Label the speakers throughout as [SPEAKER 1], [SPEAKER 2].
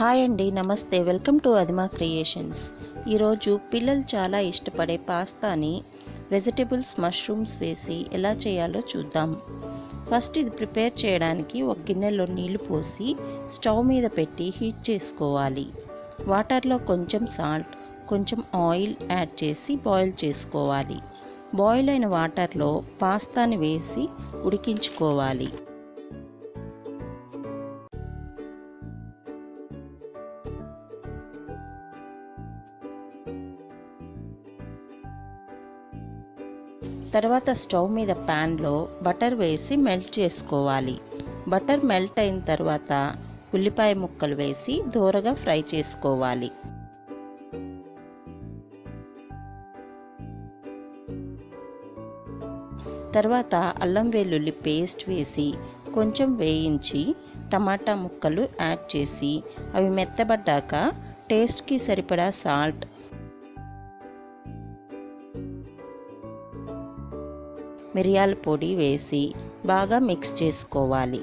[SPEAKER 1] Hi అండి, నమస్తే. Welcome to Adima creations. ఈరోజు పిల్లలు చాలా ఇష్టపడే పాస్తాని వెజిటేబుల్స్ మష్రూమ్స్ వేసి ఎలా చేయాలో చూద్దాం. ఫస్ట్ ఇది ప్రిపేర్ చేయడానికి ఒక గిన్నెలో నీళ్లు పోసి స్టవ్ మీద పెట్టి హీట్ చేసుకోవాలి. వాటర్లో కొంచెం సాల్ట్, కొంచెం ఆయిల్ యాడ్ చేసి బాయిల్ చేసుకోవాలి. బాయిల్ అయిన వాటర్లో పాస్తాని వేసి ఉడికించుకోవాలి. తర్వాత స్టవ్ మీద ప్యాన్లో బటర్ వేసి మెల్ట్ చేసుకోవాలి. బటర్ మెల్ట్ అయిన తర్వాత ఉల్లిపాయ ముక్కలు వేసి దోరగా ఫ్రై చేసుకోవాలి. తర్వాత అల్లం వెల్లుల్లి పేస్ట్ వేసి కొంచెం వేయించి టమాటా ముక్కలు యాడ్ చేసి అవి మెత్తబడ్డాక టేస్ట్కి సరిపడా సాల్ట్, మిరియాల పొడి వేసి బాగా మిక్స్ చేసుకోవాలి.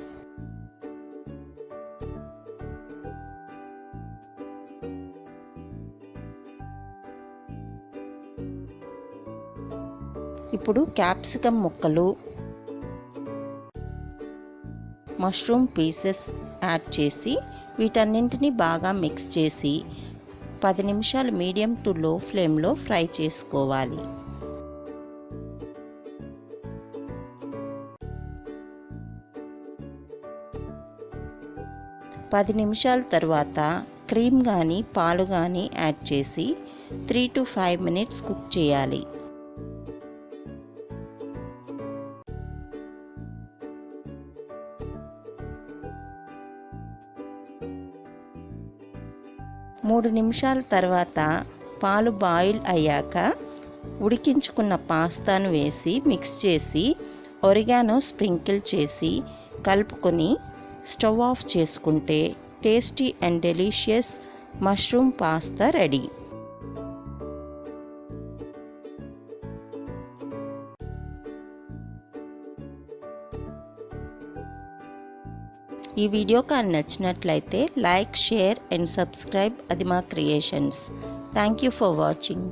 [SPEAKER 1] ఇప్పుడు క్యాప్సికమ్ ముక్కలు, మష్రూమ్ పీసెస్ యాడ్ చేసి వీటన్నింటినీ బాగా మిక్స్ చేసి 10 నిమిషాలు మీడియం టు లో ఫ్లేమ్లో ఫ్రై చేసుకోవాలి. పది నిమిషాల తర్వాత క్రీమ్ కానీ పాలు కానీ యాడ్ చేసి 3 to 5 minutes కుక్ చేయాలి. మూడు నిమిషాల తర్వాత పాలు బాయిల్ అయ్యాక ఉడికించుకున్న పాస్తాను వేసి మిక్స్ చేసి ఒరిగానో స్ప్రింకిల్ చేసి కలుపుకొని స్టవ్ ఆఫ్ చేసుకుంటే tasty and delicious mushroom pasta ready. ఈ వీడియో కానీ నచ్చినట్లయితే like, share and subscribe Adima creations. Thank you for watching.